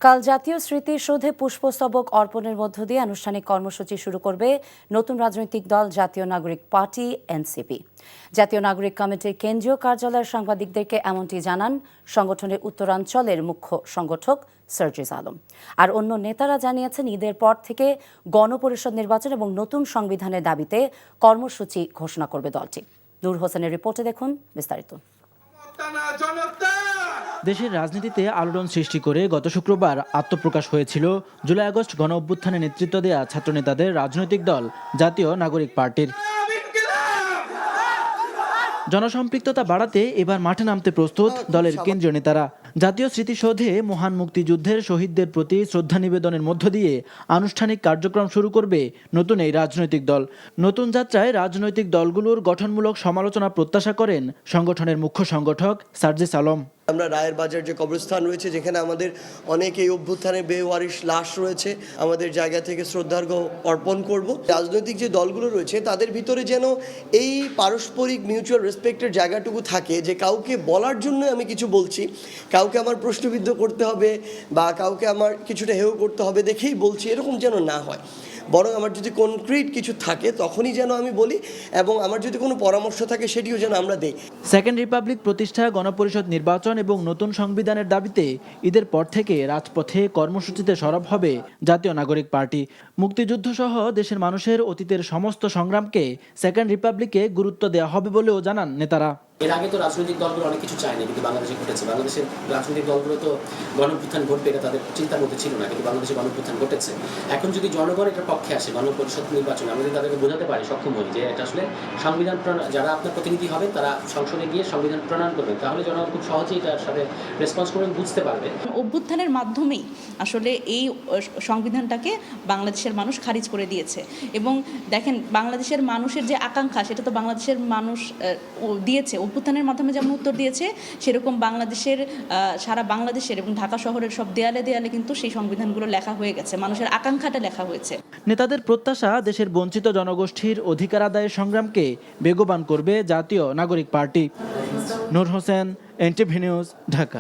কাল জাতীয় স্মৃতিসৌধে পুষ্পস্তবক অর্পণের মধ্য দিয়ে আনুষ্ঠানিক কর্মসূচি শুরু করবে নতুন রাজনৈতিক দল জাতীয় নাগরিক পার্টি এনসিপি। জাতীয় নাগরিক কমিটির কেন্দ্রীয় কার্যালয়ের সাংবাদিকদেরকে এমনটি জানান সংগঠনের উত্তরাঞ্চলের মুখ্য সংগঠক সার্জিস আলম। আর অন্য নেতারা জানিয়েছেন ঈদের পর থেকে গণপরিষদ নির্বাচন এবং নতুন সংবিধানের দাবিতে কর্মসূচি ঘোষণা করবে দলটি। নূর হোসেনের রিপোর্টে দেখুন বিস্তারিত। দেশের রাজনীতিতে আলোড়ন সৃষ্টি করে গত শুক্রবার আত্মপ্রকাশ হয়েছিল জুলাই আগস্ট গণ অভ্যুত্থানে নেতৃত্ব দেয়া ছাত্রনেতাদের রাজনৈতিক দল জাতীয় নাগরিক পার্টির। জনসম্পৃক্ততা বাড়াতে এবার মাঠে নামতে প্রস্তুত দলের কেন্দ্রীয় নেতারা। জাতীয় স্মৃতিসৌধে মহান মুক্তিযুদ্ধের শহীদদের প্রতি শ্রদ্ধা নিবেদনের মধ্য দিয়ে আনুষ্ঠানিক কার্যক্রম শুরু করবে নতুন এই রাজনৈতিক দল। নতুন যাত্রায় রাজনৈতিক দলগুলোর গঠনমূলক সমালোচনা প্রত্যাশা করেন সংগঠনের মুখ্য সংগঠক সার্জিস আলম। আমরা রায়ের বাজার যে কবরস্থান রয়েছে, যেখানে আমাদের অনেক এই অভ্যুত্থানে বেওয়ারিশ লাশ রয়েছে, আমাদের জায়গা থেকে শ্রদ্ধার্ঘ অর্পণ করব। রাজনৈতিক যে দলগুলো রয়েছে তাদের ভিতরে যেন এই পারস্পরিক মিউচুয়াল রেসপেক্টের জায়গাটুকু থাকে, যে কাউকে বলার জন্য আমি কিছু বলছি, কাউকে আমার প্রশ্নবিদ্ধ করতে হবে বা কাউকে আমার কিছুটা হেয় করতে হবে দেখেই বলছি, এরকম যেন না হয়। বরং আমার যদি কনক্রিট কিছু থাকে তখনই যেন আমি বলি, এবং আমার যদি কোনো পরামর্শ থাকে সেটিও যেন আমরা দেই। সেকেন্ড রিপাবলিক প্রতিষ্ঠা, গণপরিষদ নির্বাচন এবং নতুন সংবিধানের দাবিতে ঈদের পর থেকে রাজপথে কর্মসূচিতে সরব হবে জাতীয় নাগরিক পার্টি। মুক্তিযুদ্ধ সহ দেশের মানুষের অতীতের সমস্ত সংগ্রামকে সেকেন্ড রিপাবলিকে গুরুত্ব দেওয়া হবে বলেও জানান নেতারা। এর আগে তো রাজনৈতিক দলগুলো অনেক কিছু চায়নি, কিন্তু বাংলাদেশে ঘটেছে। বাংলাদেশের রাজনৈতিক দলগুলো তো গণঅভ্যুত্থান ঘটবে এটা তাদের চিন্তার মধ্যে ছিল না, কিন্তু বাংলাদেশে গণঅভ্যুত্থান ঘটেছে। এখন যদি জনগণ এটার পক্ষে আসে, গণপরিষদ নির্বাচনে আমরা যদি তাদেরকে বোঝাতে পারি, সক্ষম হই যে এটা আসলে সংবিধান যারা আপনার প্রতিনিধি হবেন তারা সংসদে গিয়ে সংবিধান প্রণয়ন করবেন, তাহলে জনগণ খুব সহজেই এটার সাথে রেসপন্স করবেন, বুঝতে পারবে। অভ্যুত্থানের মাধ্যমেই আসলে এই সংবিধানটাকে বাংলাদেশের মানুষ খারিজ করে দিয়েছে। এবং দেখেন, বাংলাদেশের মানুষের যে আকাঙ্ক্ষা সেটা তো বাংলাদেশের মানুষ দিয়েছে, অভ্যুত্থানের মাধ্যমে যেমন উত্তর দিয়েছে, সেরকম বাংলাদেশের সারা বাংলাদেশের এবং ঢাকা শহরের সব দেয়ালে দেয়ালে কিন্তু সেই সংবিধানগুলো লেখা হয়ে গেছে, মানুষের আকাঙ্ক্ষাটা লেখা হয়েছে। নেতাদের প্রত্যাশা দেশের বঞ্চিত জনগোষ্ঠীর অধিকার আদায়ের সংগ্রামকে বেগবান করবে জাতীয় নাগরিক পার্টি। নূর হোসেন, এনটিভি নিউজ, ঢাকা।